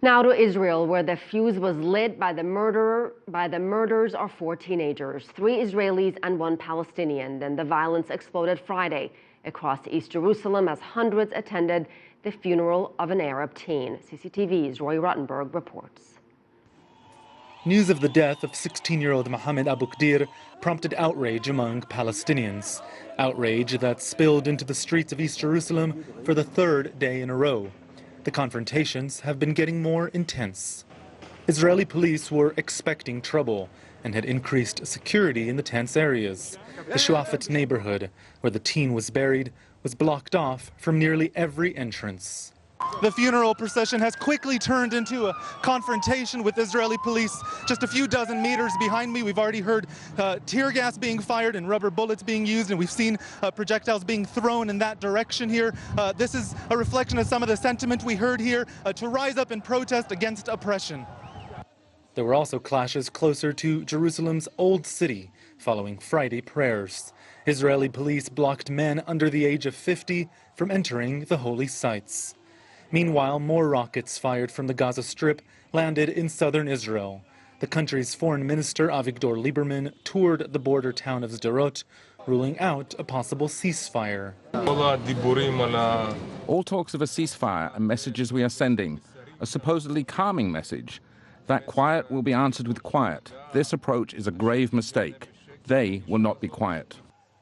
Now to Israel, where the fuse was lit by the murders of 4 teenagers, 3 Israelis and 1 Palestinian. Then the violence exploded Friday across East Jerusalem as hundreds attended the funeral of an Arab teen. CCTV's Roee Ruttenberg reports. News of the death of 16-year-old Mohammed Abu Qdir prompted outrage among Palestinians. Outrage that spilled into the streets of East Jerusalem for the 3rd day in a row. The confrontations have been getting more intense. Israeli police were expecting trouble and had increased security in the tense areas. The Shuafat neighborhood, where the teen was buried, was blocked off from nearly every entrance. The funeral procession has quickly turned into a confrontation with Israeli police. Just a few dozen meters behind me, we've already heard tear gas being fired and rubber bullets being used, and we've seen projectiles being thrown in that direction here. This is a reflection of some of the sentiment we heard here to rise up in protest against oppression. There were also clashes closer to Jerusalem's Old City following Friday prayers. Israeli police blocked men under the age of 50 from entering the holy sites. Meanwhile, more rockets fired from the Gaza Strip landed in southern Israel. The country's foreign minister, Avigdor Lieberman, toured the border town of Sderot, ruling out a possible ceasefire. All talks of a ceasefire and messages we are sending, a supposedly calming message. That quiet will be answered with quiet. This approach is a grave mistake. They will not be quiet.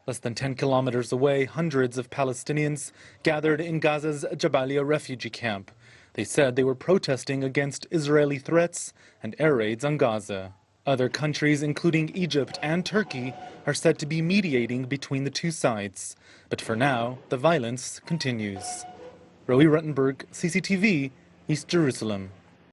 Less than 10 kilometers away, hundreds of Palestinians gathered in Gaza's Jabalia refugee camp. They said they were protesting against Israeli threats and air raids on Gaza. Other countries, including Egypt and Turkey, are said to be mediating between the two sides. But for now, the violence continues. Roee Ruttenberg, CCTV, East Jerusalem.